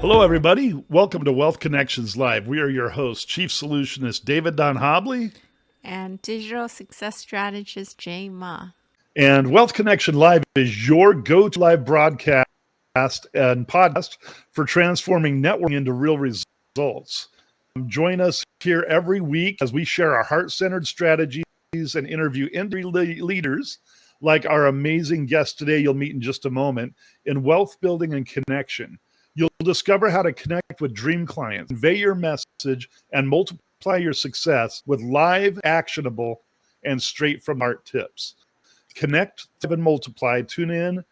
Hello, everybody. Welcome to Wealth Connections Live. We are your hosts, Chief Solutionist David Don Hobley and digital success strategist Jay Ma. And Wealth Connection Live is your go-to live broadcast and podcast for transforming networking into real results. Join us here every week as we share our heart-centered strategies and interview industry leaders like our amazing guest today you'll meet in just a moment in wealth building and connection. You'll discover how to connect with dream clients, convey your message, and multiply your success with live, actionable, and straight from heart tips. Connect and multiply. Tune in.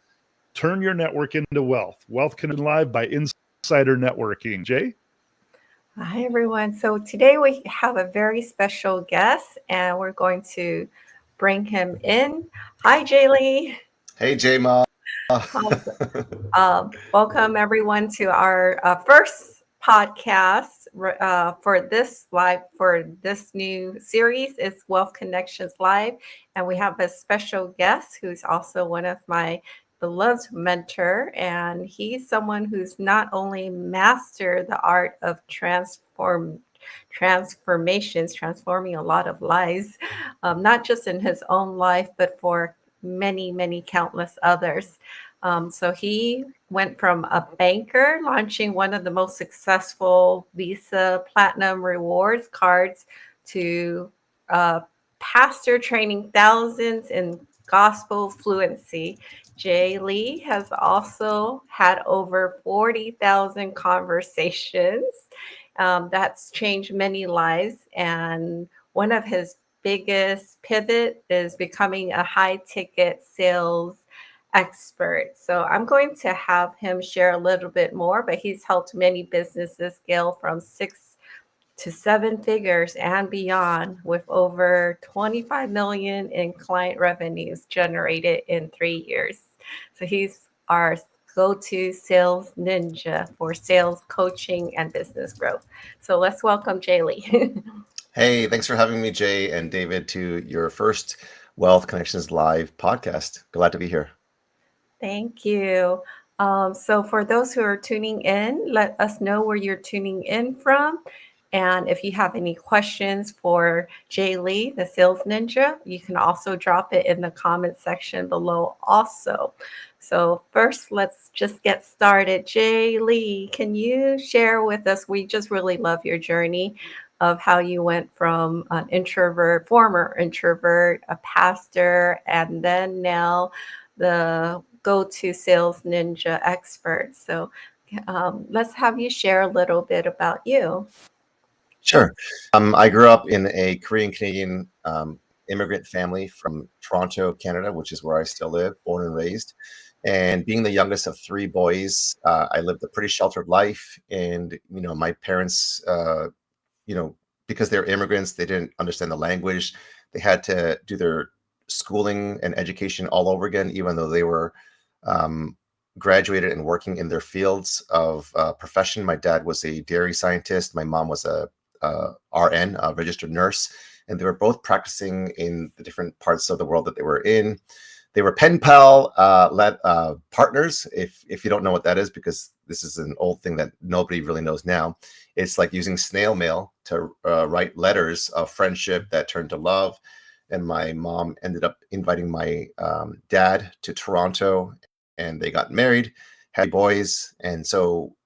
Turn your network into wealth. Wealth Connection Live by Insider Networking. Jay? Hi, everyone. So today we have a very special guest, and we're going to bring him in. Hi, Jay Lee. Hey, Jay Ma. Welcome, everyone, to our first podcast for this new series. It's Wealth Connections Live, and we have a special guest who's also one of my beloved mentor, and he's someone who's not only mastered the art of transforming a lot of lives, not just in his own life, but for many countless others. So he went from a banker launching one of the most successful Visa Platinum Rewards cards to pastor training thousands in gospel fluency. Jay Lee has also had over 40,000 conversations. That's changed many lives. And one of his biggest pivot is becoming a high ticket sales expert. So I'm going to have him share a little bit more, but he's helped many businesses scale from 6 to 7 figures and beyond, with over 25 million in client revenues generated in 3 years. So he's our go-to sales ninja for sales coaching and business growth. So let's welcome Jay Lee. Hey, thanks for having me, Jay and David, to your first Wealth Connections Live podcast. Glad to be here. Thank you. So for those who are tuning in, let us know where you're tuning in from. And if you have any questions for Jay Lee, the sales ninja, you can also drop it in the comment section below also. So first, let's just get started. Jay Lee, can you share with us? We just really love your journey of how you went from an introvert, former introvert, a pastor, and then now the go-to sales ninja expert. So let's have you share a little bit about you. Sure. I grew up in a Korean Canadian immigrant family from Toronto, Canada, which is where I still live, born and raised. And being the youngest of 3 boys, I lived a pretty sheltered life. And, my parents, because they're immigrants, they didn't understand the language. They had to do their schooling and education all over again, even though they were graduated and working in their fields of profession. My dad was a dairy scientist. My mom was a RN, a registered nurse, and they were both practicing in the different parts of the world that they were in. They were pen pal partners, if you don't know what that is, because this is an old thing that nobody really knows now. It's like using snail mail to write letters of friendship that turned to love. And my mom ended up inviting my dad to Toronto, and they got married, had boys. And so,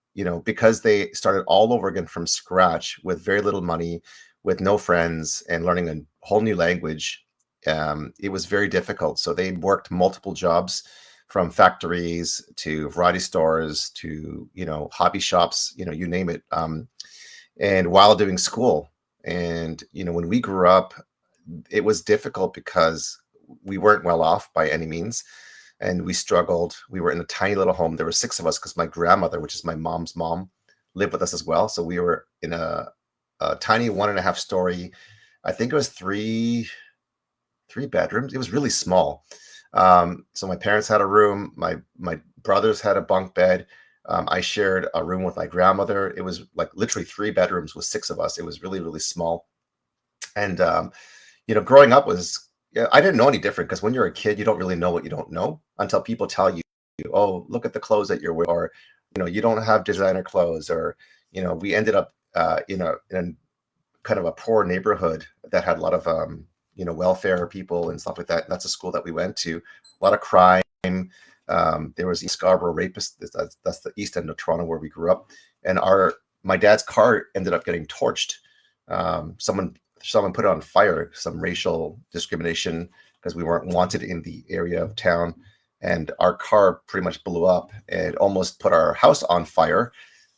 because they started all over again from scratch with very little money, with no friends, and learning a whole new language, it was very difficult. So they worked multiple jobs, from factories to variety stores to, hobby shops, you name it. And while doing school. And, when we grew up, it was difficult because we weren't well off by any means. And we struggled. We were in a tiny little home. There were 6 of us because my grandmother, which is my mom's mom, lived with us as well. So we were in a tiny 1.5 story, I think it was three bedrooms. It was really small. So my parents had a room. My brothers had a bunk bed. I shared a room with my grandmother. It was like literally 3 bedrooms with 6 of us. It was really, really small. And, growing up I didn't know any different, because when you're a kid, you don't really know what you don't know until people tell you, oh, look at the clothes that you're wearing, or you don't have designer clothes, or we ended up in kind of a poor neighborhood that had a lot of welfare people and stuff like that. And that's a school that we went to. A lot of crime. There was Scarborough rapist. That's the east end of Toronto where we grew up. And my dad's car ended up getting torched. Someone put it on fire. Some racial discrimination because we weren't wanted in the area of town. And our car pretty much blew up and almost put our house on fire.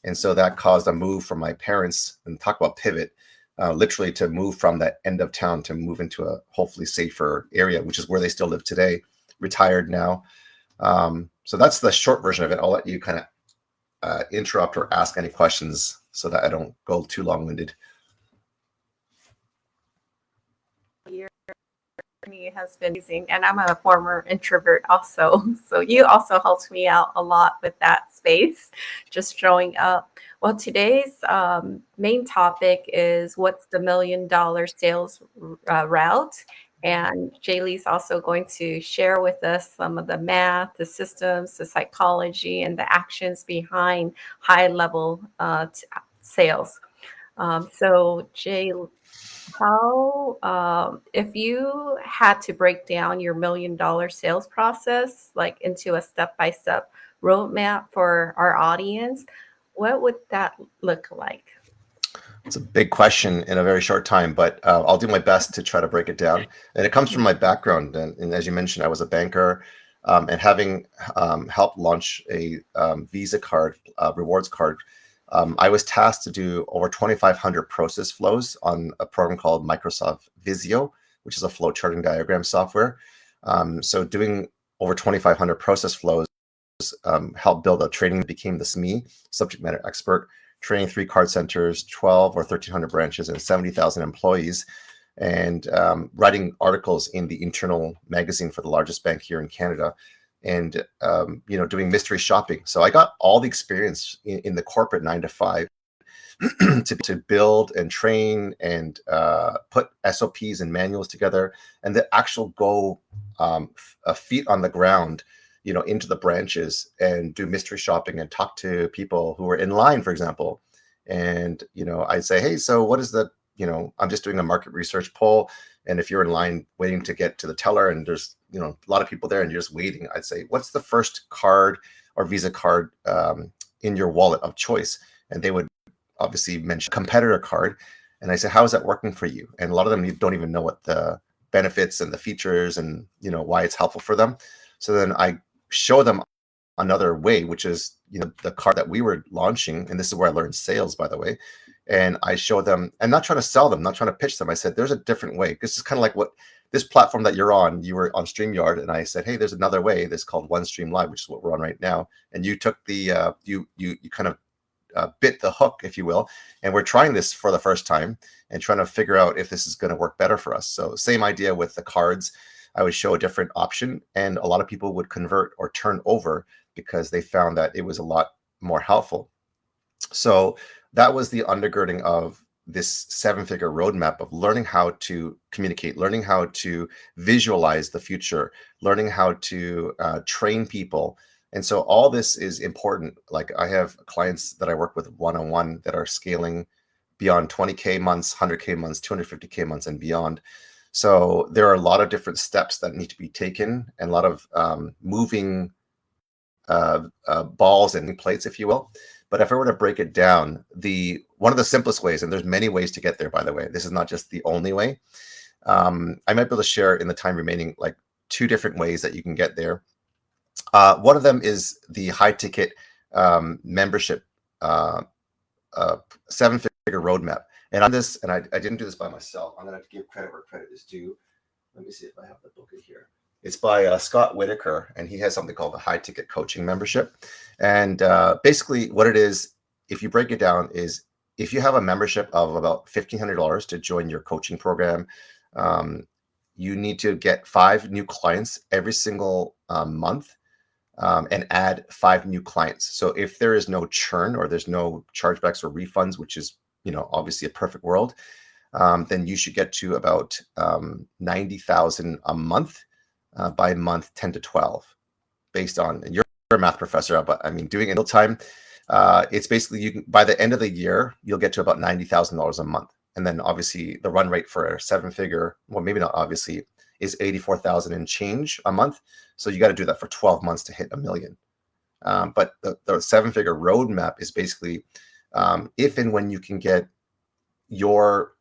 And so that caused a move from my parents, and talk about pivot, literally to move from that end of town to move into a hopefully safer area, which is where they still live today, retired now. So that's the short version of it. I'll let you kind of interrupt or ask any questions so that I don't go too long-winded. Has been amazing, and I'm a former introvert also, so you also helped me out a lot with that space, just showing up. Well, today's main topic is what's the $1 million sales route, and Jaylee's also going to share with us some of the math, the systems, the psychology, and the actions behind high-level sales. So Jay, if you had to break down your $1 million sales process, like into a step-by-step roadmap for our audience, what would that look like? It's a big question in a very short time, but I'll do my best to try to break it down. And it comes from my background. And as you mentioned, I was a banker, and having helped launch a Visa card, rewards card. I was tasked to do over 2,500 process flows on a program called Microsoft Visio, which is a flow charting diagram software. So doing over 2,500 process flows helped build a training that became the SME, subject matter expert, training 3 card centers, 12 or 1,300 branches, and 70,000 employees, and writing articles in the internal magazine for the largest bank here in Canada. And doing mystery shopping. So I got all the experience in the corporate 9 to 5 to build and train and put SOPs and manuals together, and the actual go feet on the ground, into the branches and do mystery shopping and talk to people who were in line, for example. And I'd say, hey, so what is the I'm just doing a market research poll. And if you're in line waiting to get to the teller and there's, a lot of people there and you're just waiting, I'd say, what's the first card or Visa card in your wallet of choice? And they would obviously mention competitor card. And I say, how is that working for you? And a lot of them don't even know what the benefits and the features and, why it's helpful for them. So then I show them another way, which is, the card that we were launching. And this is where I learned sales, by the way. And I show them, I'm not trying to sell them, not trying to pitch them. I said, there's a different way. This is kind of like what this platform that you're on, you were on StreamYard. And I said, hey, there's another way. This is called OneStream Live, which is what we're on right now. And you took the, you kind of bit the hook, if you will. And we're trying this for the first time and trying to figure out if this is going to work better for us. So same idea with the cards. I would show a different option, and a lot of people would convert or turn over because they found that it was a lot more helpful. So that was the undergirding of this 7-figure roadmap of learning how to communicate, learning how to visualize the future, learning how to train people. And so all this is important. Like I have clients that I work with one-on-one that are scaling beyond 20K months, 100K months, 250K months, and beyond. So there are a lot of different steps that need to be taken, and a lot of moving balls and plates, if you will. But if I were to break it down, one of the simplest ways, and there's many ways to get there, by the way, this is not just the only way. I might be able to share in the time remaining, like 2 different ways that you can get there. One of them is the high ticket membership 7-figure roadmap. And on this, and I didn't do this by myself. I'm going to give credit where credit is due. Let me see if I have the book in here. It's by Scott Whitaker, and he has something called the high ticket coaching membership. And basically what it is, if you break it down, is if you have a membership of about $1,500 to join your coaching program, you need to get 5 new clients every single month, and add 5 new clients. So if there is no churn or there's no chargebacks or refunds, which is, obviously a perfect world, then you should get to about 90,000 a month, by month 10 to 12, based on your a math professor, but I mean, doing it in real time, it's basically you can, by the end of the year, you'll get to about $90,000 a month. And then obviously the run rate for a seven-figure, well, maybe not obviously, is 84,000 and change a month. So you got to do that for 12 months to hit $1 million. But the seven-figure roadmap is basically if and when you can get your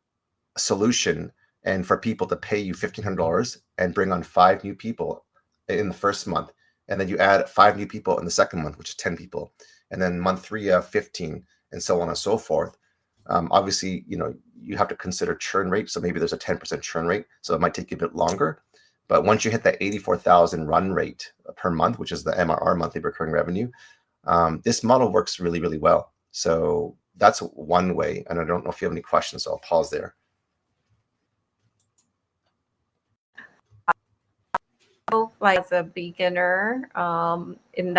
solution and for people to pay you $1,500 and bring on 5 new people in the first month, and then you add 5 new people in the second month, which is 10 people, and then month 3 you have 15, and so on and so forth. Obviously, you have to consider churn rate. So maybe there's a 10% churn rate, so it might take you a bit longer. But once you hit that 84,000 run rate per month, which is the MRR, monthly recurring revenue, this model works really, really well. So that's one way. And I don't know if you have any questions, so I'll pause there. Like as a beginner in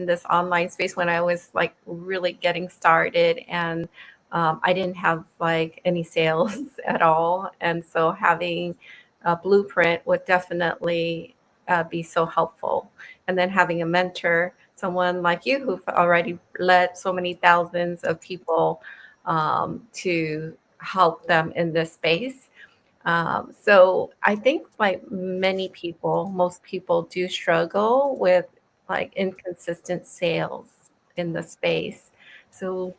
this online space, when I was like really getting started, and I didn't have like any sales at all, and so having a blueprint would definitely be so helpful. And then having a mentor, someone like you who've already led so many thousands of people to help them in this space. So I think like most people do struggle with like inconsistent sales in the space. So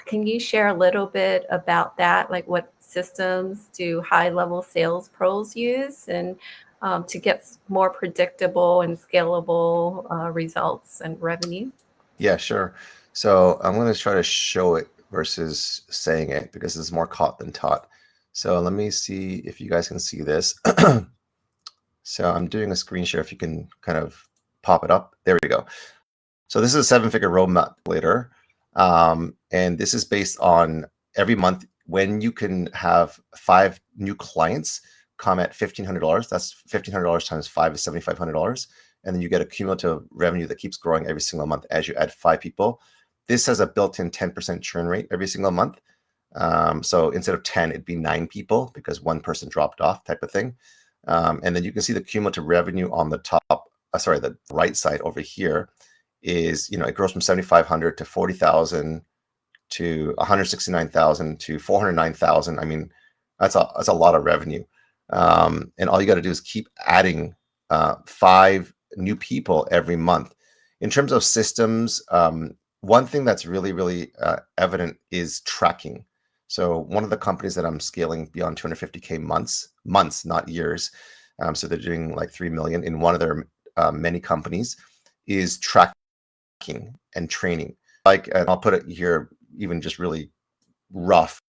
can you share a little bit about that? Like what systems do high level sales pros use and to get more predictable and scalable results and revenue? Yeah, sure. So I'm going to try to show it versus saying it because it's more caught than taught. So let me see if you guys can see this. So I'm doing a screen share. If you can kind of pop it up. There we go. So this is a seven-figure roadmap later. And this is based on every month when you can have 5 new clients come at $1,500. That's $1,500 times 5 is $7,500. And then you get a cumulative revenue that keeps growing every single month as you add 5 people. This has a built-in 10% churn rate every single month. So instead of 10, it'd be 9 people because one person dropped off type of thing. And then you can see the cumulative revenue on the top, the right side over here is, it grows from 7,500 to 40,000 to 169,000 to 409,000. I mean, that's a lot of revenue. And all you got to do is keep adding 5 new people every month. In terms of systems, one thing that's really, really evident is tracking. So one of the companies that I'm scaling beyond 250K months, not years. So they're doing like 3 million in one of their many companies is tracking and training. Like, and I'll put it here, even just really rough.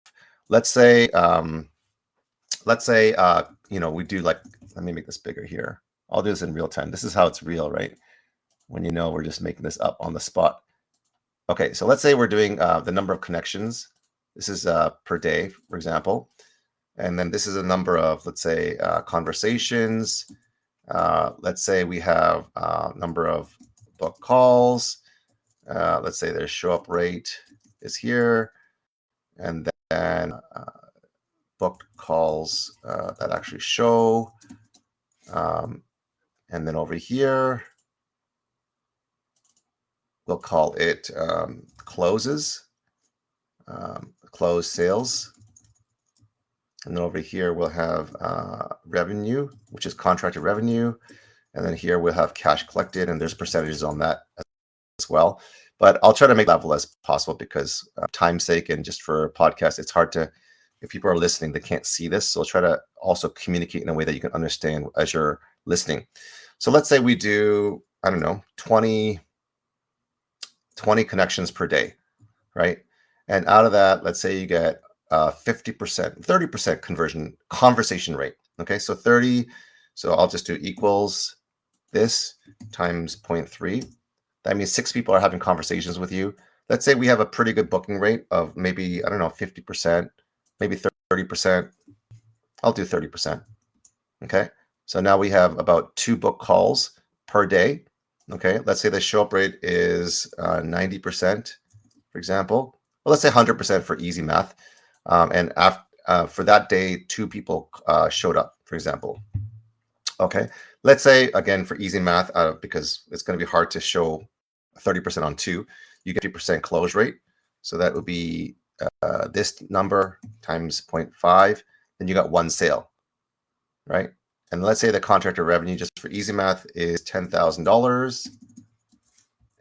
Let's say, we do like, let me make this bigger here. I'll do this in real time. This is how it's real, right? When we're just making this up on the spot. Okay, so let's say we're doing the number of connections. This is per day, for example. And then this is a number of, let's say, conversations. Let's say we have a number of book calls. Let's say their show up rate is here. And then booked calls that actually show. And then over here, we'll call it closes, closed sales. And then over here, we'll have revenue, which is contracted revenue. And then here we'll have cash collected, and there's percentages on that as well. But I'll try to make level as possible because time's sake and just for a podcast, it's hard to, if people are listening, they can't see this. So I'll try to also communicate in a way that you can understand as you're listening. So let's say we do, 20 connections per day, right? And out of that, let's say you get 50%, 30% conversation rate. Okay, so 30, so I'll just do equals this times 0.3. That means 6 people are having conversations with you. Let's say we have a pretty good booking rate of maybe, 50%, maybe 30%. I'll do 30%. Okay, so now we have about 2 book calls per day. Okay, let's say the show up rate is 90%, for example. Well, let's say 100% for easy math. And for that day, 2 people showed up, for example. Okay, let's say, again, for easy math, because it's going to be hard to show 30% on 2, you get 50% close rate. So that would be this number times 0.5, then you got 1 sale, right? And let's say the contractor revenue, just for easy math, is $10,000.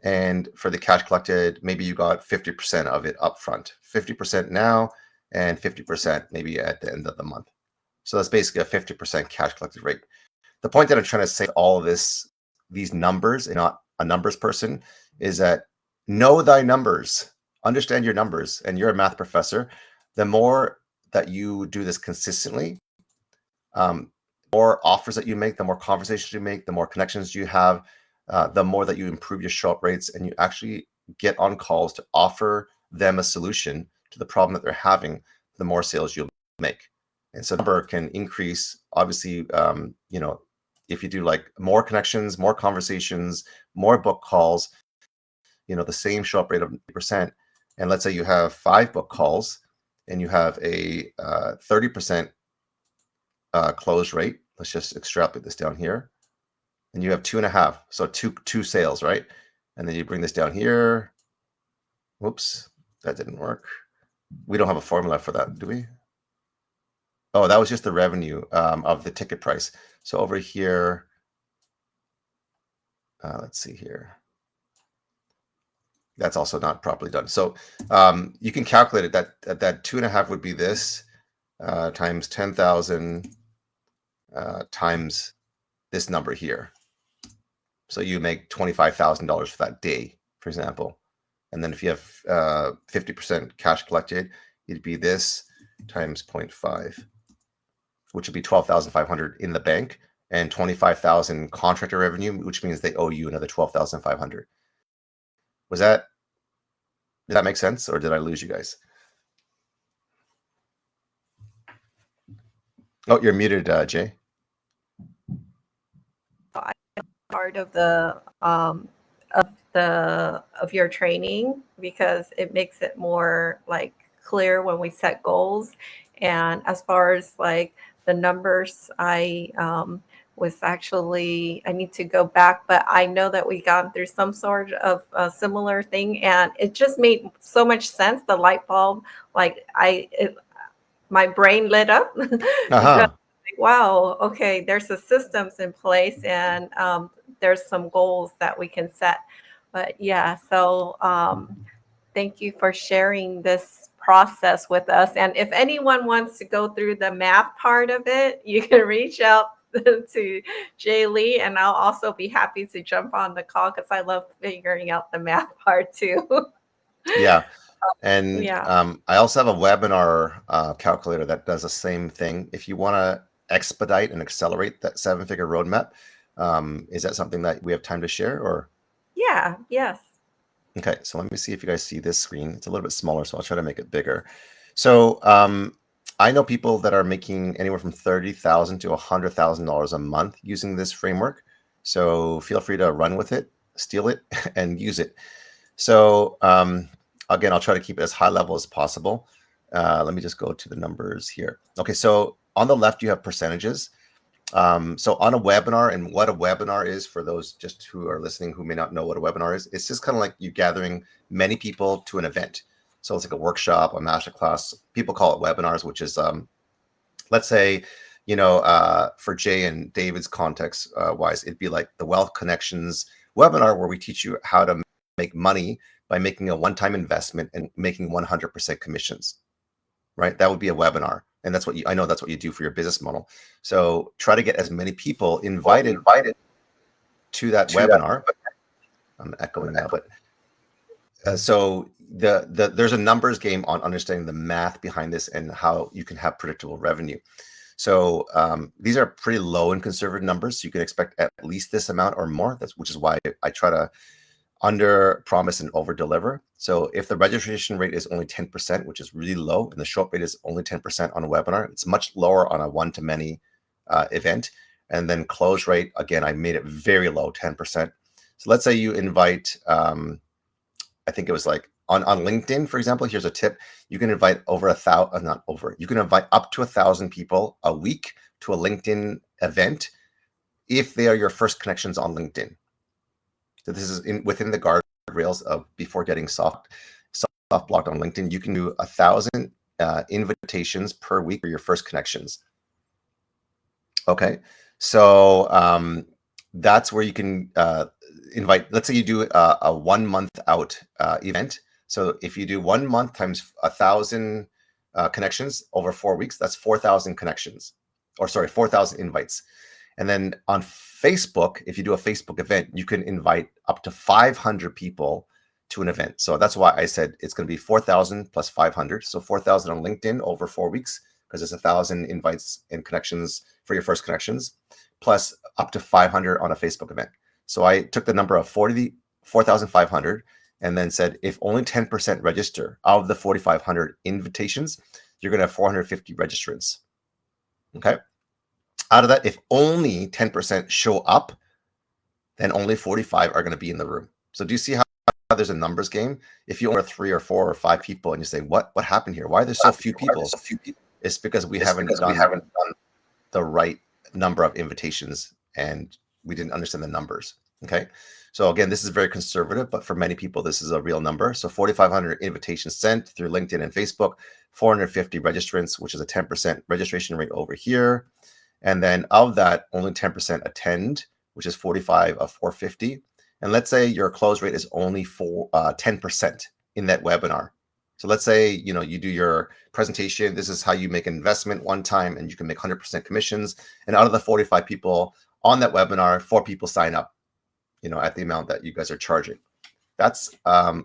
And for the cash collected, maybe you got 50% of it upfront, 50% now, and 50% maybe at the end of the month. So that's basically a 50% cash collected rate. The point that I'm trying to say all of these numbers, and not a numbers person, is that know thy numbers, understand your numbers, and you're a math professor. The more that you do this consistently, more offers that you make, the more conversations you make, the more connections you have, the more that you improve your show-up rates, and you actually get on calls to offer them a solution to the problem that they're having, the more sales you'll make. And so the number can increase, obviously, if you do like more connections, more conversations, more book calls, the same show-up rate of 80%. And let's say you have 5 book calls and you have a 30% close rate. Let's just extrapolate this down here. And you have 2.5, so two sales, right? And then you bring this down here. Whoops, that didn't work. We don't have a formula for that, do we? Oh, that was just the revenue of the ticket price. So over here, let's see here. That's also not properly done. So you can calculate it that 2.5 would be this times 10,000 times this number here. So you make $25,000 for that day, for example. And then if you have 50% cash collected, it'd be this times 0.5, which would be 12,500 in the bank, and 25,000 contractor revenue, which means they owe you another 12,500. Did that make sense, or did I lose you guys? Oh, you're muted, Jay. Part of your training, because it makes it more like clear when we set goals. And as far as like the numbers, I need to go back, but I know that we got through some sort of a similar thing, and it just made so much sense. The light bulb, my brain lit up. Because, wow, okay, there's the systems in place, and there's some goals that we can set. But yeah, so thank you for sharing this process with us. And if anyone wants to go through the math part of it, you can reach out to Jay Lee, and I'll also be happy to jump on the call because I love figuring out the math part too. Yeah. And I also have a webinar calculator that does the same thing. If you want to expedite and accelerate that 7-figure roadmap, is that something that we have time to share, or? Yeah, yes. Okay, so let me see if you guys see this screen. It's a little bit smaller, so I'll try to make it bigger. So I know people that are making anywhere from $30,000 to $100,000 a month using this framework. So feel free to run with it, steal it, and use it. So again, I'll try to keep it as high level as possible. Let me just go to the numbers here. Okay, so on the left, you have percentages. So on a webinar, and what a webinar is, for those just who are listening who may not know what a webinar is, it's just kind of like you gathering many people to an event. So it's like a workshop, a masterclass. People call it webinars, which is, let's say, for Jay and David's context wise, it'd be like the Wealth Connections webinar, where we teach you how to make money by making a one-time investment and making 100% commissions, right? That would be a webinar. And that's I know that's what you do for your business model. So try to get as many people invited to that webinar. I'm echoing now, but so there's a numbers game on understanding the math behind this and how you can have predictable revenue. So these are pretty low and conservative numbers. So you can expect at least this amount or more. Which is why I try to under promise and over deliver. So if the registration rate is only 10%, which is really low, and the show-up rate is only 10% on a webinar, it's much lower on a one-to-many event. And then close rate, again, I made it very low, 10%. So let's say you invite, I think it was like on LinkedIn, for example, here's a tip. You can invite you can invite up to 1,000 people a week to a LinkedIn event if they are your first connections on LinkedIn. So this is within the guardrails guardrails of before getting soft blocked on LinkedIn. You can do 1,000 invitations per week for your first connections. Okay, so that's where you can invite. Let's say you do a 1 month out event. So if you do 1 month times 1,000 connections over 4 weeks, that's 4,000 connections, or sorry, 4,000 invites. And then on Facebook, if you do a Facebook event, you can invite up to 500 people to an event. So that's why I said it's going to be 4,000 plus 500. So 4,000 on LinkedIn over 4 weeks, because it's 1,000 invites and connections for your first connections, plus up to 500 on a Facebook event. So I took the number of 4,500 and then said, if only 10% register out of the 4,500 invitations, you're going to have 450 registrants. Okay. Out of that, if only 10% show up, then only 45 are going to be in the room. So do you see how there's a numbers game? If you only have 3 or 4 or 5 people and you say, what happened here? Why are there so few people? It's because we haven't done the right number of invitations and we didn't understand the numbers. Okay. So again, this is very conservative, but for many people, this is a real number. So 4,500 invitations sent through LinkedIn and Facebook, 450 registrants, which is a 10% registration rate over here. And then of that, only 10% attend, which is 45 of 450. And let's say your close rate is only 10% in that webinar. So let's say, you do your presentation. This is how you make an investment one time, and you can make 100% commissions. And out of the 45 people on that webinar, 4 people sign up, at the amount that you guys are charging. That's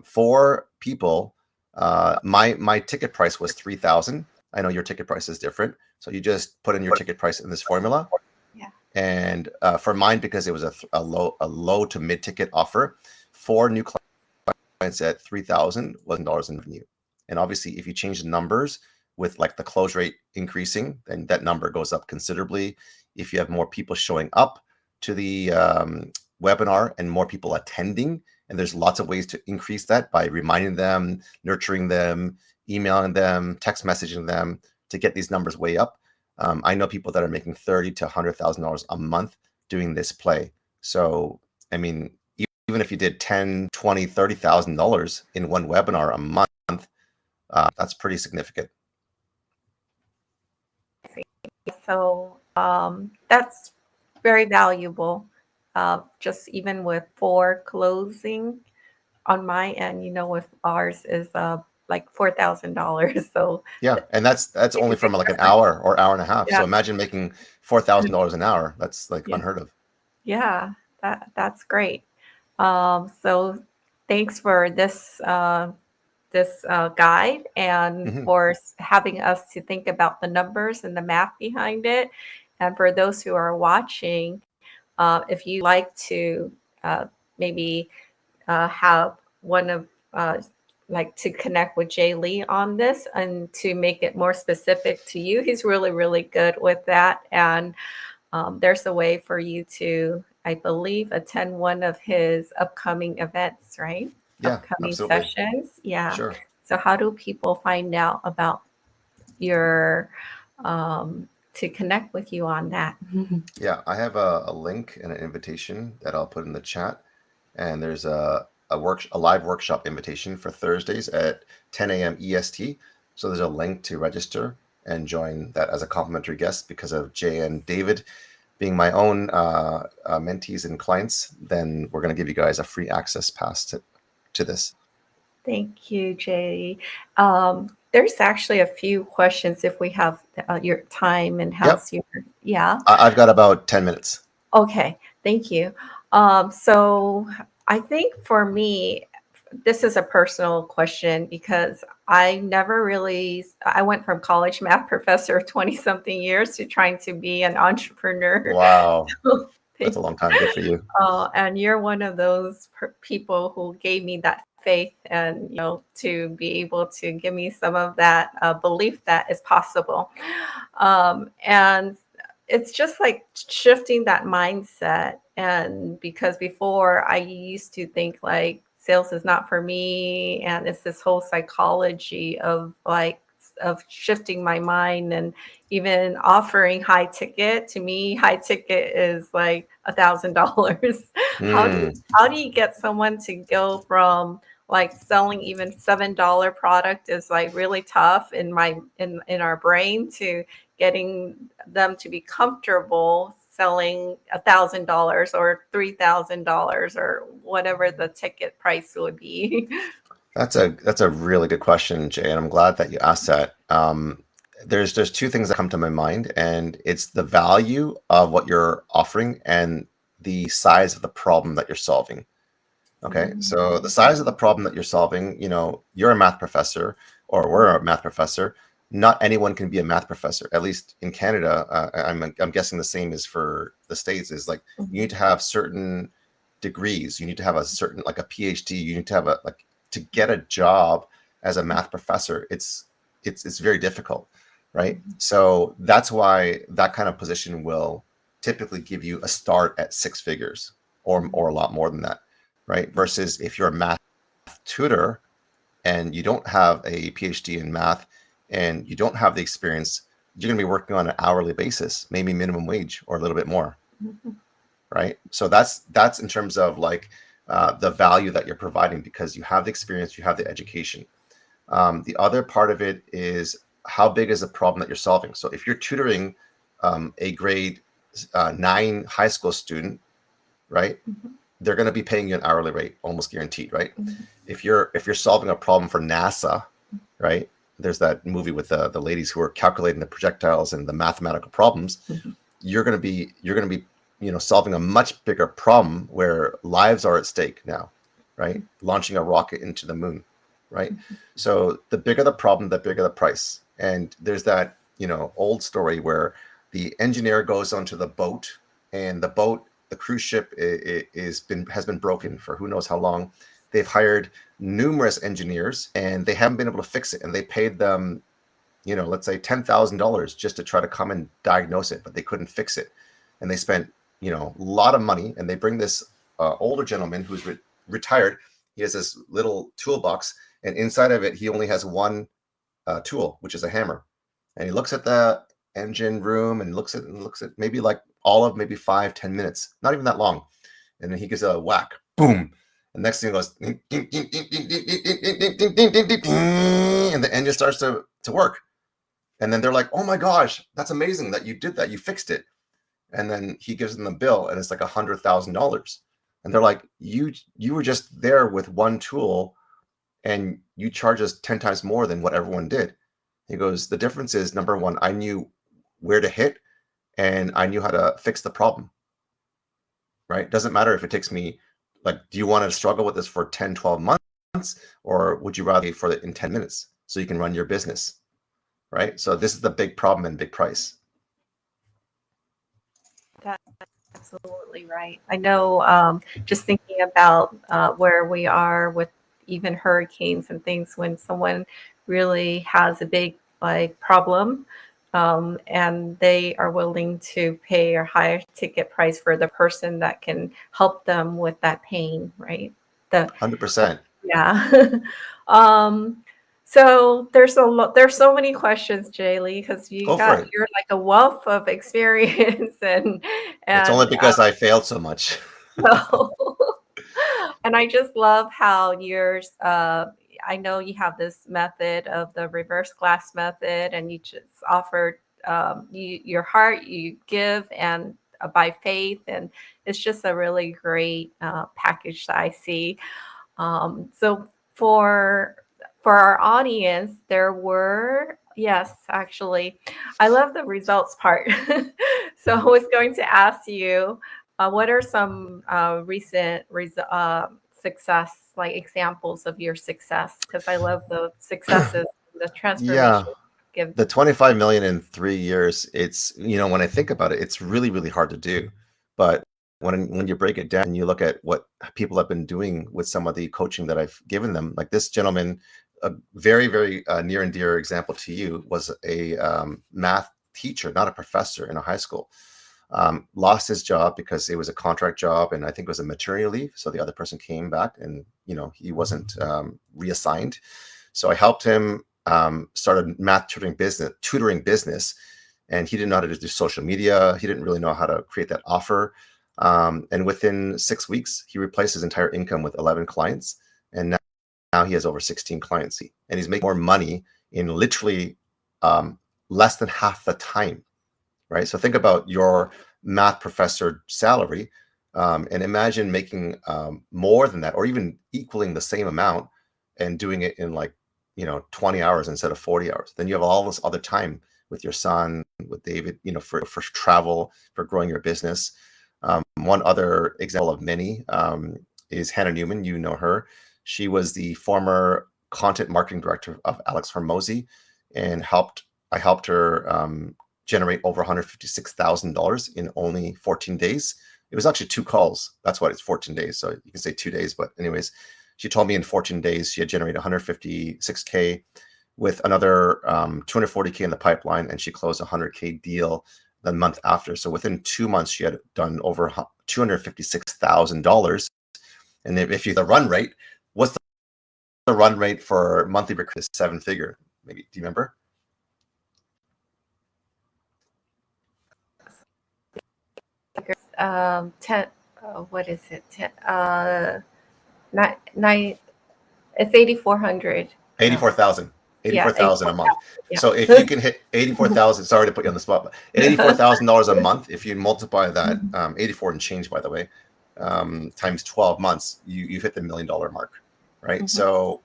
4 people. My ticket price was 3,000. I know your ticket price is different. So you just put in your ticket price in this formula. Yeah. And for mine, because it was a low to mid ticket offer, 4 new clients at $3,000 in revenue. And obviously, if you change the numbers with like the close rate increasing, then that number goes up considerably. If you have more people showing up to the webinar and more people attending, and there's lots of ways to increase that by reminding them, nurturing them, emailing them, text messaging them to get these numbers way up. I know people that are making $30,000 to $100,000 a month doing this play. So, I mean, even if you did $10,000, $20,000, $30,000 in one webinar a month, that's pretty significant. So that's very valuable. Just even with 4 closing on my end, with ours is like $4,000. So yeah, and that's only from like an hour or hour and a half. Yeah. So imagine making $4,000 an hour. That's like unheard of. Yeah, that's great. So thanks for this guide and for having us to think about the numbers and the math behind it. And for those who are watching, if you like to maybe have one of like to connect with Jay Lee on this and to make it more specific to you, he's really, really good with that. And there's a way for you to, I believe, attend one of his upcoming events, right? Yeah, upcoming absolutely. sessions. Yeah. Sure. So how do people find out about your to connect with you on that? Yeah, I have a link and an invitation that I'll put in the chat. And there's a live workshop invitation for Thursdays at 10 a.m. EST. So there's a link to register and join that as a complimentary guest. Because of Jay and David being my own mentees and clients, then we're going to give you guys a free access pass to this. Thank you, Jay. There's actually a few questions if we have your time and how's your, yeah. I've got about 10 minutes. Okay, thank you. So I think for me, this is a personal question because I went from college math professor of 20-something years to trying to be an entrepreneur. Wow. That's a long time. Good for you. And you're one of those people who gave me that faith and, to be able to give me some of that belief that is possible. And it's just like shifting that mindset. And because before I used to think like sales is not for me. And it's this whole psychology of like of shifting my mind and even offering high ticket. To me, high ticket is like $1,000. How do you get someone to go from like selling even $7 product is like really tough in our brain to getting them to be comfortable selling $1,000 or $3,000 or whatever the ticket price would be? That's a really good question, Jay, and I'm glad that you asked that. There's two things that come to my mind, and it's the value of what you're offering and the size of the problem that you're solving. Okay, so the size of the problem that you're solving, you're a math professor, or we're a math professor. Not anyone can be a math professor, at least in Canada. I'm guessing the same is for the States, is like you need to have certain degrees. You need to have a certain, like a PhD. You need to have to get a job as a math professor. It's very difficult, right? So that's why that kind of position will typically give you a start at 6 figures or a lot more than that, right? Versus if you're a math tutor and you don't have a PhD in math and you don't have the experience, you're going to be working on an hourly basis, maybe minimum wage or a little bit more, right? So that's in terms of like the value that you're providing, because you have the experience, you have the education. The other part of it is how big is the problem that you're solving. So if you're tutoring a grade 9 high school student, right? They're going to be paying you an hourly rate, almost guaranteed, right? If you're solving a problem for NASA, right? There's that movie with the ladies who are calculating the projectiles and the mathematical problems. You're going to be solving a much bigger problem where lives are at stake now, right? Launching a rocket into the moon, right? So the bigger the problem, the bigger the price. And there's that old story where the engineer goes onto the boat, and the cruise ship has been broken for who knows how long. They've hired numerous engineers and they haven't been able to fix it. And they paid them, let's say $10,000 just to try to come and diagnose it, but they couldn't fix it. And they spent, a lot of money. And they bring this older gentleman who's retired. He has this little toolbox, and inside of it, he only has one tool, which is a hammer. And he looks at the engine room and looks at maybe like all of maybe 5-10 minutes, not even that long. And then he gives a whack, boom. And next thing it goes, and the engine starts to work. And then they're like, oh my gosh, that's amazing that you did that. You fixed it. And then he gives them the bill and it's like $100,000. And they're like, you were just there with one tool and you charge us 10 times more than what everyone did. He goes, the difference is, number one, I knew where to hit and I knew how to fix the problem, right? Doesn't matter if it takes me, like, do you want to struggle with this for 10, 12 months, or would you rather for it in 10 minutes so you can run your business, right? So this is the big problem and big price. That's absolutely right. I know, just thinking about where we are with even hurricanes and things, when someone really has a big problem, and they are willing to pay a higher ticket price for the person that can help them with that pain, right? 100%. Yeah. So there's so many questions, Jaylee, because you're like a wealth of experience and it's only because I failed so much. And I just love how yours, I know you have this method of the reverse glass method, and you just offered your heart, you give, and by faith, and it's just a really great package that I see. So for our audience, there were, yes, actually, I love the results part. So I was going to ask you, what are some recent success, like examples of your success? Because I love the successes, the transformation. Yeah, the 25 million in 3 years. It's, when I think about it, it's really, really hard to do. But when you break it down and you look at what people have been doing with some of the coaching that I've given them, like this gentleman, a very, very near and dear example to you, was a math teacher, not a professor, in a high school. Lost his job because it was a contract job, and I think it was a maternity leave. So the other person came back, and he wasn't reassigned. So I helped him started math tutoring business, and he didn't know how to do social media. He didn't really know how to create that offer. And within 6 weeks, he replaced his entire income with 11 clients. And now he has over 16 clients. And he's making more money in literally less than half the time, right? So think about your math professor salary, and imagine making more than that, or even equaling the same amount, and doing it in 20 hours instead of 40 hours. Then you have all this other time with your son, with David, for travel, for growing your business. One other example of many is Hannah Newman. You know her. She was the former content marketing director of Alex Hormozy, and I helped her generate over $156,000 in only 14 days. It was actually 2 calls. That's why it's 14 days. So you can say 2 days, but anyways, she told me in 14 days she had generated 156K with another 240K in the pipeline, and she closed a 100K deal the month after. So within 2 months, she had done over $256,000. And if you the run rate, what's the run rate for monthly recruit? 7-figure, maybe. Do you remember? What is it? It's 8,400. 84,000. 84,000 a month. Yeah. So if you can hit 84,000, sorry to put you on the spot, but $84,000 a month, if you multiply that, 84 and change, by the way, times 12 months, you've hit the $1 million mark, right? Mm-hmm. So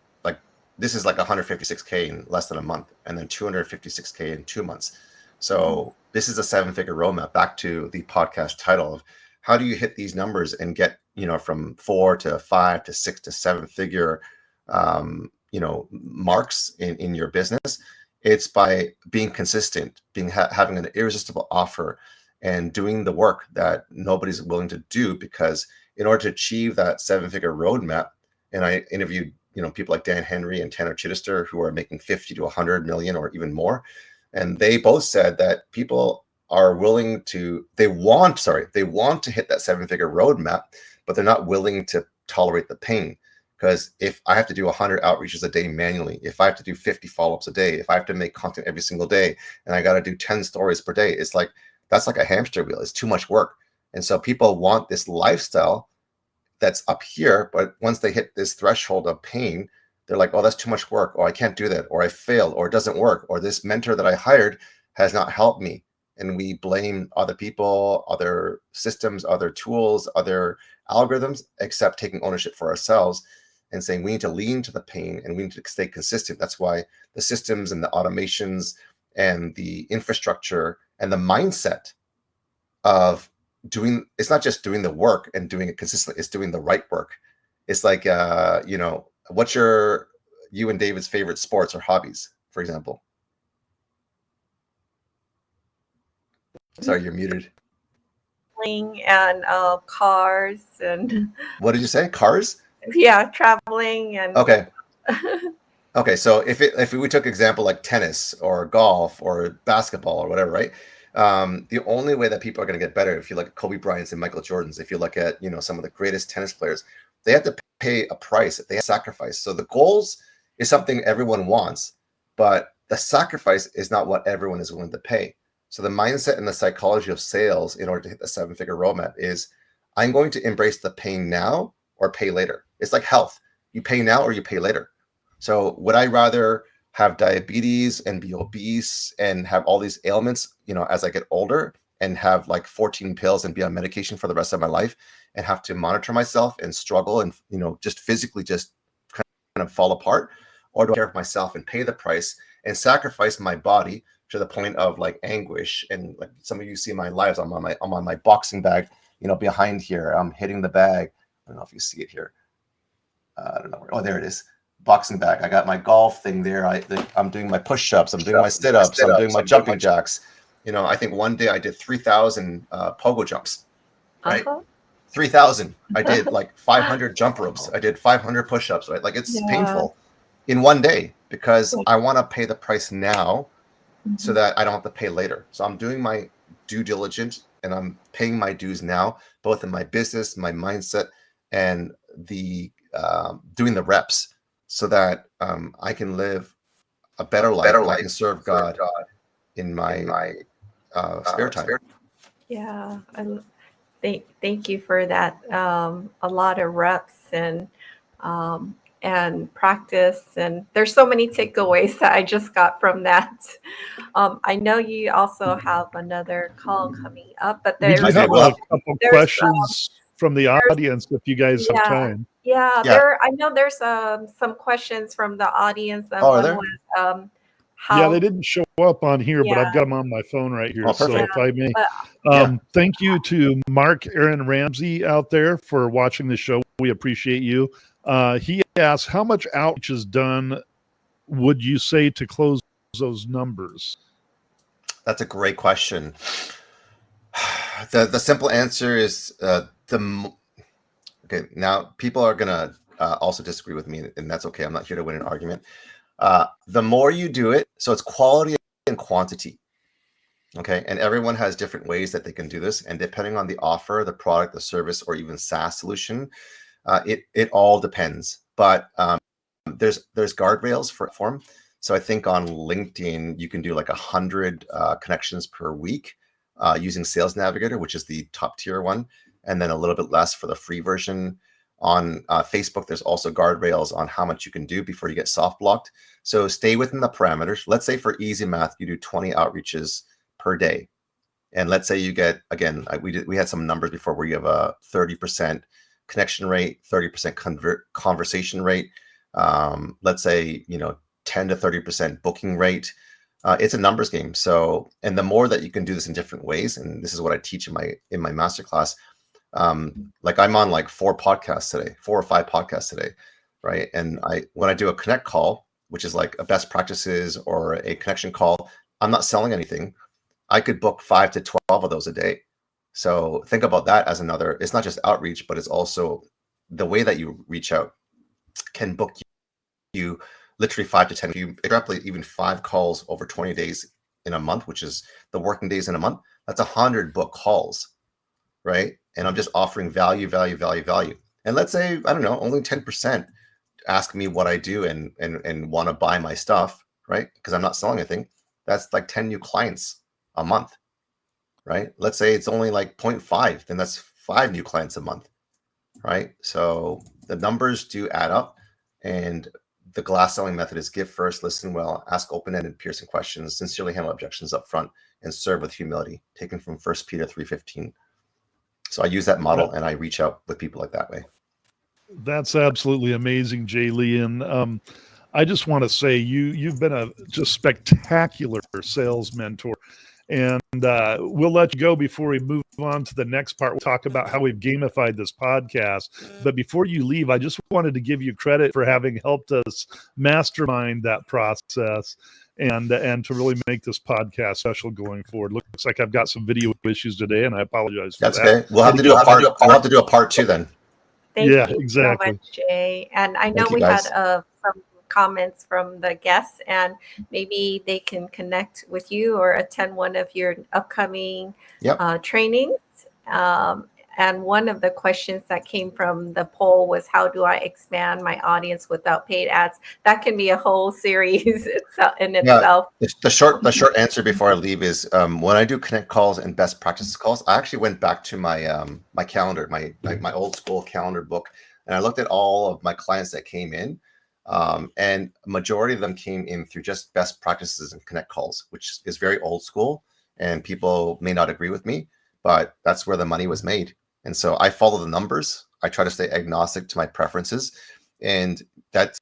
this is like 156K in less than a month, and then 256K in 2 months. So this is a 7-figure roadmap. Back to the podcast title of how do you hit these numbers and get, from 4 to 5 to 6 to 7-figure, marks in your business. It's by being consistent, having an irresistible offer, and doing the work that nobody's willing to do. Because in order to achieve that 7-figure roadmap, and I interviewed people like Dan Henry and Tanner Chittister, who are making 50 to 100 million or even more, and they both said that people are willing to, they want to hit that 7-figure roadmap, but they're not willing to tolerate the pain. Because if I have to do 100 outreaches a day manually, if I have to do 50 follow-ups a day, if I have to make content every single day, and I got to do 10 stories per day, it's like, that's like a hamster wheel. It's too much work. And so people want this lifestyle that's up here, but once they hit this threshold of pain, they're like, oh, that's too much work, or I can't do that, or I failed, or it doesn't work, or this mentor that I hired has not helped me. And we blame other people, other systems, other tools, other algorithms, except taking ownership for ourselves and saying we need to lean to the pain and we need to stay consistent. That's why the systems and the automations and the infrastructure and the mindset of doing, it's not just doing the work and doing it consistently, it's doing the right work. It's like, what's you and David's favorite sports or hobbies, for example? Sorry, you're muted. And cars and what did you say? Cars? Yeah, traveling and okay. Okay, so if we took example like tennis or golf or basketball or whatever, right? The only way that people are going to get better, if you look at Kobe Bryant's and Michael Jordan's, if you look at some of the greatest tennis players, they have to pay a price. They have to sacrifice. So the goals is something everyone wants, but the sacrifice is not what everyone is willing to pay. So the mindset and the psychology of sales in order to hit the 7-figure roadmap is, I'm going to embrace the pain now or pay later. It's like health. You pay now or you pay later. So would I rather have diabetes and be obese and have all these ailments, as I get older, and have like 14 pills and be on medication for the rest of my life and have to monitor myself and struggle and, just physically just kind of fall apart? Or do I care of myself and pay the price and sacrifice my body to the point of like anguish? And like some of you see my lives, I'm on my boxing bag, behind here, I'm hitting the bag. I don't know if you see it here. I don't know where, oh, there it is. Boxing bag. I got my golf thing there. I'm doing my push-ups. I'm doing my sit-ups. I'm doing my jumping jacks. I think one day I did 3,000 pogo jumps, right? 3,000. I did like 500 jump ropes. I did 500 push-ups, right? Like it's painful in one day because I want to pay the price now so that I don't have to pay later. So I'm doing my due diligence and I'm paying my dues now, both in my business, my mindset, and the doing the reps, so that I can live a better life where I can serve God in my spare time. Yeah, thank you for that. A lot of reps and practice, and there's so many takeaways that I just got from that. I know you also have another call coming up, but We do there's have Well, a couple there's questions from the there's audience if you guys have yeah time. yeah Yeah. I know there's some questions from the audience, and Oh, are one there? was Yeah, they how didn't show up on here, but yeah I've got them on my phone right here. Oh, So perfect. if I may, but Yeah. thank you to Mark Aaron Ramsey out there for watching the show. We appreciate you. He asks, how much outreach is done, would you say, to close those numbers? That's a great question. The simple answer is okay. Now people are gonna also disagree with me, and that's okay. I'm not here to win an argument. The more you do it, so it's quality and quantity. Okay, and everyone has different ways that they can do this, and depending on the offer, the product, the service, or even SaaS solution, it all depends. But there's guardrails for form. So I think on LinkedIn you can do like 100 connections per week using Sales Navigator, which is the top tier one, and then a little bit less for the free version. On Facebook, there's also guardrails on how much you can do before you get soft blocked. So stay within the parameters. Let's say for easy math, you do 20 outreaches per day. And let's say you get, again, we had some numbers before where you have a 30% connection rate, 30% conversation rate. Let's say, 10 to 30% booking rate. It's a numbers game. So, and the more that you can do this in different ways, and this is what I teach in my masterclass. Like I'm on like 4 or 5 podcasts today, right? And when I do a connect call, which is like a best practices or a connection call, I'm not selling anything. I could book 5 to 12 of those a day. So think about that as another, it's not just outreach, but it's also the way that you reach out can book you literally 5 to 10. If you extrapolate even 5 calls over 20 days in a month, which is the working days in a month, that's 100 book calls, right? And I'm just offering value. And let's say, I don't know, only 10% ask me what I do and want to buy my stuff, right? Because I'm not selling anything. That's like 10 new clients a month, right? Let's say it's only like 0.5, then that's 5 new clients a month, right? So the numbers do add up, and the glass selling method is give first, listen well, ask open-ended, piercing questions, sincerely handle objections up front, and serve with humility, taken from 1 Peter 3:15. So I use that model and I reach out with people like that way. That's absolutely amazing, Jay Lee. And I just want to say you've been a just spectacular sales mentor. And we'll let you go before we move on to the next part. We'll talk about how we've gamified this podcast. But before you leave, I just wanted to give you credit for having helped us mastermind that process and to really make this podcast special going forward. Looks like I've got some video issues today, and I apologize for That's that. okay. We'll have to do a part. We'll have to do a part 2 then. thank Yeah, you exactly. so much, Jay. And I know Thank you, we had guys. some comments from the guests, and maybe they can connect with you or attend one of your upcoming Yep. trainings. And one of the questions that came from the poll was, how do I expand my audience without paid ads? That can be a whole series in itself. The short answer before I leave is when I do connect calls and best practices calls, I actually went back to my my calendar, my old school calendar book, and I looked at all of my clients that came in, and a majority of them came in through just best practices and connect calls, which is very old school, and people may not agree with me, but that's where the money was made. And so I follow the numbers. I try to stay agnostic to my preferences, and that's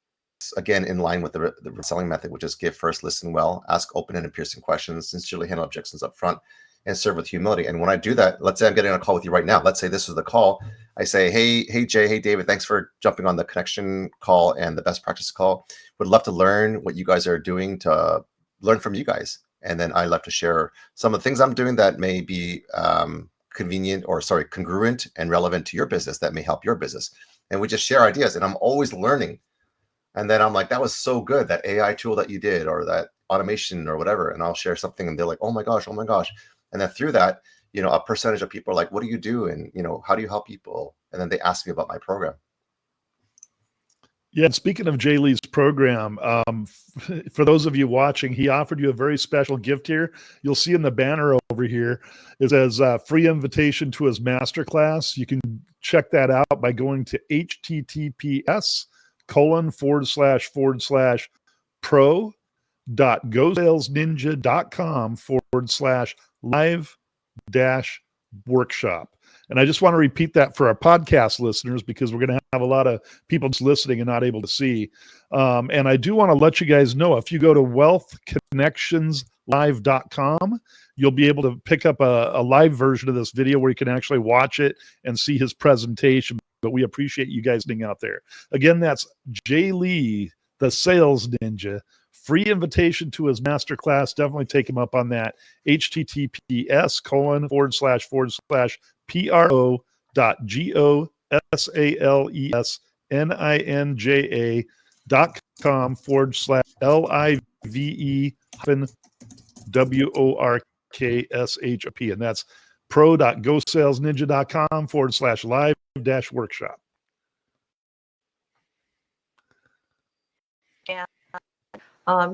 again in line with the selling method, which is give first, listen well, ask open-ended, piercing questions, sincerely handle objections up front, and serve with humility. And when I do that, let's say I'm getting on a call with you right now. Let's say this is the call. I say, hey Jay, hey David, thanks for jumping on the connection call and the best practice call. Would love to learn what you guys are doing, to learn from you guys. And then I love to share some of the things I'm doing that may be congruent and relevant to your business, that may help your business. And we just share ideas, and I'm always learning. And then I'm like, that was so good, that AI tool that you did, or that automation or whatever. And I'll share something and they're like, oh my gosh. And then through that, a percentage of people are like, what do you do? And, how do you help people? And then they ask me about my program. Yeah, and speaking of Jay Lee's program. For those of you watching, he offered you a very special gift here. You'll see in the banner over here, it says free invitation to his masterclass. You can check that out by going to https://pro.gosalesninja.com/live-workshop. And I just want to repeat that for our podcast listeners, because we're going to have a lot of people just listening and not able to see. And I do want to let you guys know, if you go to wealthconnectionslive.com, you'll be able to pick up a live version of this video where you can actually watch it and see his presentation. But we appreciate you guys being out there. Again, that's Jay Lee, the Sales Ninja. Free invitation to his masterclass. Definitely take him up on that. https://pro.gosalesninja.com/live-workshop. And that's pro.gosalesninja.com/live-workshop.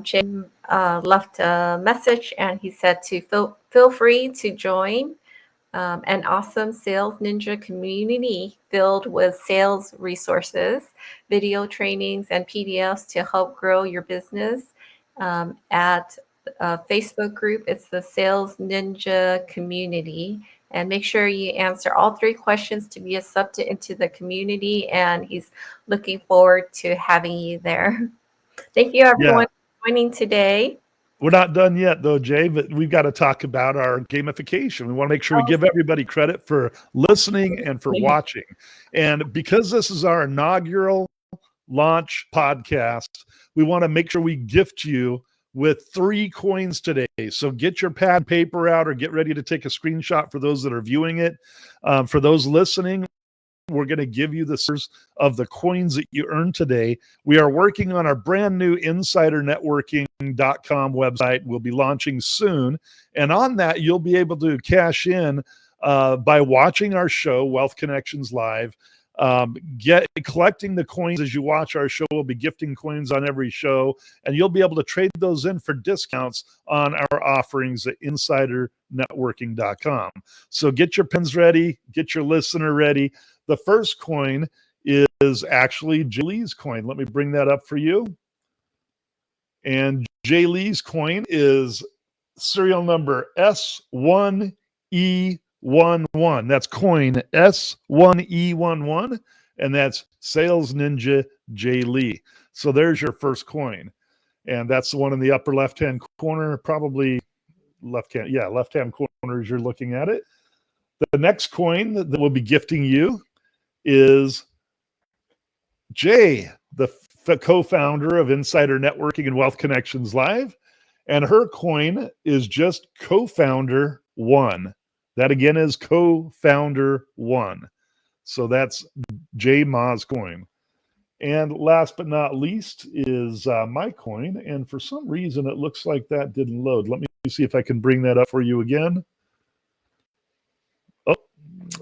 Jim left a message, and he said to feel free to join an awesome Sales Ninja community filled with sales resources, video trainings, and PDFs to help grow your business. At a Facebook group, it's the Sales Ninja community. And make sure you answer all 3 questions to be accepted into the community. And he's looking forward to having you there. Thank you, everyone, for joining today. We're not done yet, though, Jay, but we've got to talk about our gamification. We want to make sure we give everybody credit for listening and for watching. And because this is our inaugural launch podcast, we want to make sure we gift you with 3 coins today. So get your pad and paper out, or get ready to take a screenshot for those that are viewing it. For those listening, we're going to give you the source of the coins that you earned today. We are working on our brand new insidernetworking.com website. We'll be launching soon. And on that, you'll be able to cash in by watching our show, Wealth Connections Live. Collecting the coins as you watch our show. We'll be gifting coins on every show, and you'll be able to trade those in for discounts on our offerings at insidernetworking.com. So get your pens ready, get your listener ready. The first coin is actually Jay Lee's coin. Let me bring that up for you. And Jay Lee's coin is serial number S1E11. That's coin S1E11, and that's Sales Ninja Jay Lee. So there's your first coin, and that's the one in the upper left-hand corner, probably left-hand corner as you're looking at it. The next coin that we'll be gifting you is Jay, the co-founder of Insider Networking and Wealth Connections Live, and her coin is just Co-founder 1. That again is Co-founder 1. So that's Jay Ma's coin. And last but not least is my coin. And for some reason, it looks like that didn't load. Let me see if I can bring that up for you again. Oh,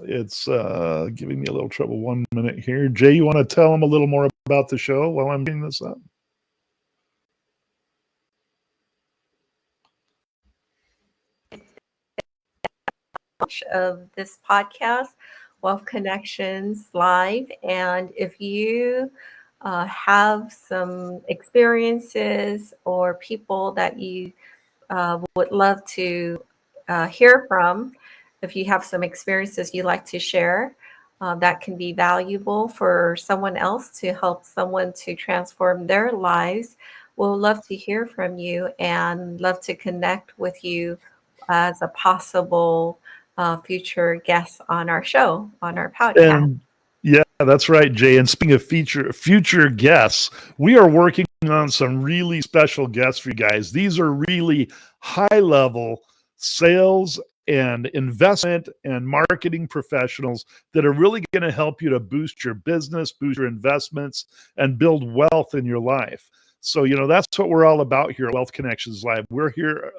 it's giving me a little trouble. 1 minute here. Jay, you want to tell them a little more about the show while I'm getting this up? Of this podcast, Wealth Connections Live. And if you have some experiences or people that you would love to hear from, if you have some experiences you'd like to share that can be valuable for someone else, to help someone to transform their lives, we'll love to hear from you and love to connect with you as a possible future guests on our show, on our podcast. And yeah, that's right, Jay. And speaking of future guests, we are working on some really special guests for you guys. These are really high-level sales and investment and marketing professionals that are really going to help you to boost your business, boost your investments, and build wealth in your life. So, that's what we're all about here at Wealth Connections Live. We're here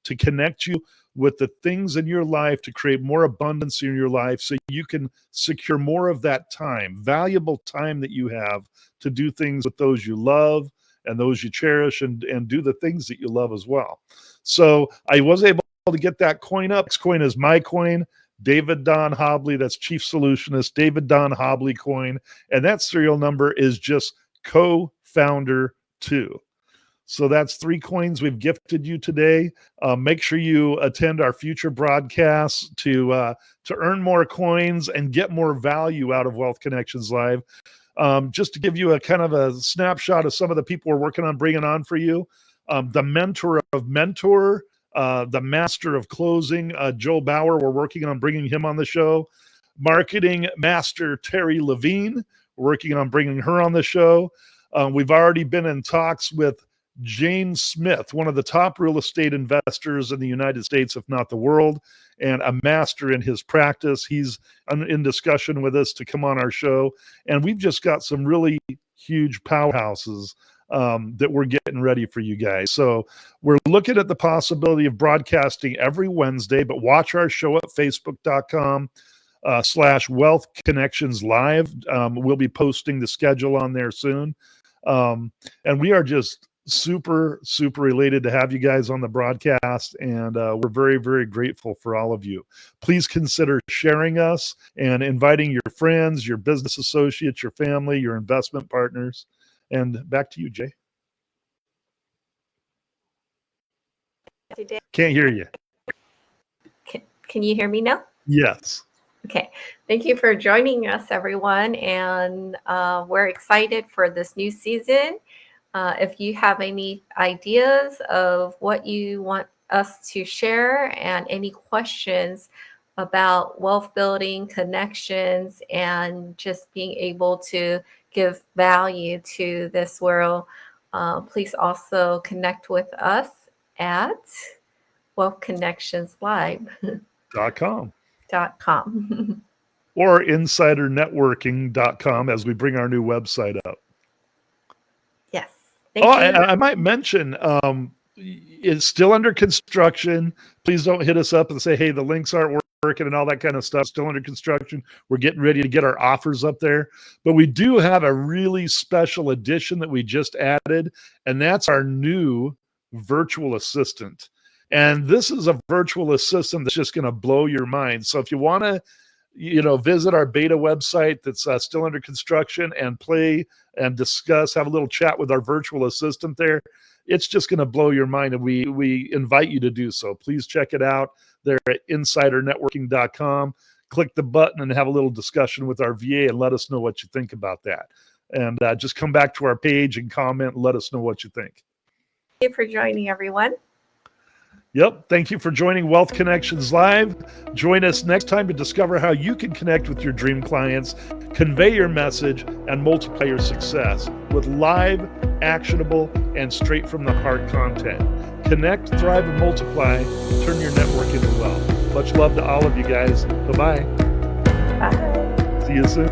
to connect you with the things in your life to create more abundance in your life so you can secure more of that time, valuable time that you have to do things with those you love and those you cherish and do the things that you love as well. So I was able to get that coin up. This coin is my coin, David Don Hobley. That's Chief Solutionist, David Don Hobley coin. And that serial number is just co-founder 2. So that's 3 coins we've gifted you today. Make sure you attend our future broadcasts to earn more coins and get more value out of Wealth Connections Live. Just to give you a kind of a snapshot of some of the people we're working on bringing on for you. The mentor of mentor, the master of closing, Joe Bauer, we're working on bringing him on the show. Marketing master Terry Levine, we're working on bringing her on the show. We've already been in talks with James Smith, one of the top real estate investors in the United States, if not the world, and a master in his practice. He's in discussion with us to come on our show. And we've just got some really huge powerhouses that we're getting ready for you guys. So we're looking at the possibility of broadcasting every Wednesday, but watch our show at facebook.com / Wealth Connections Live. We'll be posting the schedule on there soon. And we are just super elated to have you guys on the broadcast, and we're very, very grateful for all of you. Please consider sharing us and inviting your friends, your business associates, your family, your investment partners. And back to you, Jay. Can't hear you. Can you hear me now? Yes. Okay. Thank you for joining us, everyone. And we're excited for this new season. If you have any ideas of what you want us to share and any questions about wealth building, connections, and just being able to give value to this world, please also connect with us at wealthconnectionslive.com. Or insidernetworking.com as we bring our new website up. Yes. Thank you. I might mention, it's still under construction. Please don't hit us up and say, hey, the links aren't working and all that kind of stuff. Still under construction. We're getting ready to get our offers up there. But we do have a really special addition that we just added, and that's our new virtual assistant. And this is a virtual assistant that's just going to blow your mind. So if you want to, visit our beta website that's still under construction and play and discuss, have a little chat with our virtual assistant there, it's just going to blow your mind. And we invite you to do so. Please check it out there at insidernetworking.com. Click the button and have a little discussion with our VA and let us know what you think about that. And just come back to our page and comment and let us know what you think. Thank you for joining, everyone. Yep. Thank you for joining Wealth Connections Live. Join us next time to discover how you can connect with your dream clients, convey your message, and multiply your success with live, actionable, and straight from the heart content. Connect, thrive, and multiply. Turn your network into wealth. Much love to all of you guys. Bye-bye. Bye. See you soon.